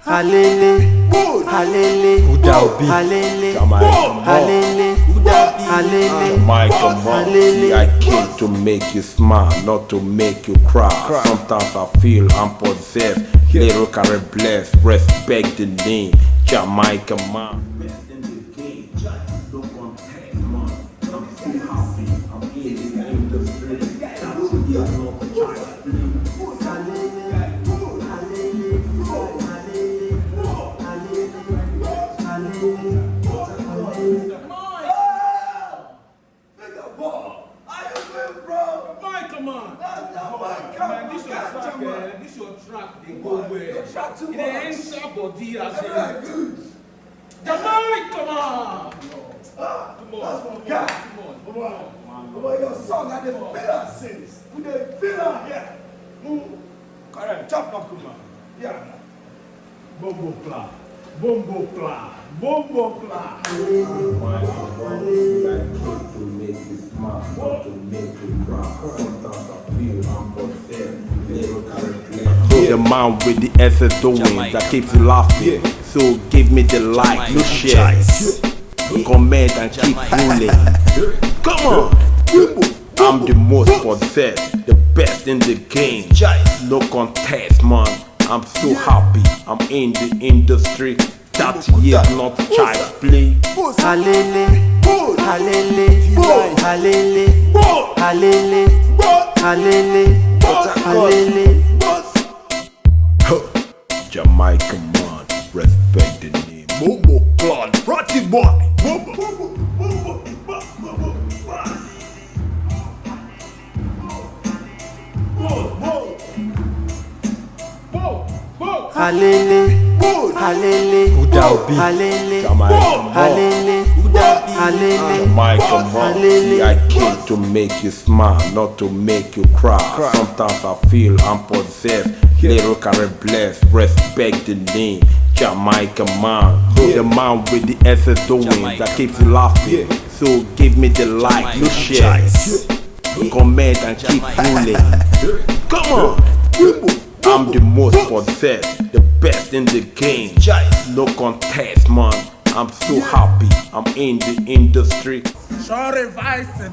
Halele, halele, halele, halele, halele, Jamaican man, see I came to make you smile, not to make you cry. Sometimes I feel I'm possessed, lyrically blessed. Respect the name, Jamaican man. Best in the game, just don't contest, man. I'm so happy, I'm in the industry. That's what you're not trying to do. This your track, they go where? It ain't somebody as a Jamaican, come on! Come on, come on. Your song and the filler sings. With the filler here. Correct. Chop up, come on. Yeah. Bombo clap. Bombo clap. Bombo clap. To make you smile, not to make you cry. Sometimes I feel I'm possessed, lyrically blessed. The man with the essence doing that keeps you laughing. So give me the like, no share, comment and keep ruling. Come on, I'm the most possessed, the best in the game. No contest, man. I'm so happy. I'm in the industry. 30 years, not child's play. halele, halele, halele, halele, halele, halele. Jamaican man, respect the name. Momo Clan, Ratty Boy. Halele, halele, halele, halele, halele. Jamaican man, see I came to make you smile, not to make you cry. Sometimes I feel I'm possessed, lyrically blessed. Respect the name, Jamaican man. The man with the essence doing that keeps you laughing. So give me the like, no share, comment and keep ruling. Come on, I'm the most possessed, the best in the game. No contest, man. I'm so happy, I'm in the industry. Sorry, Vice.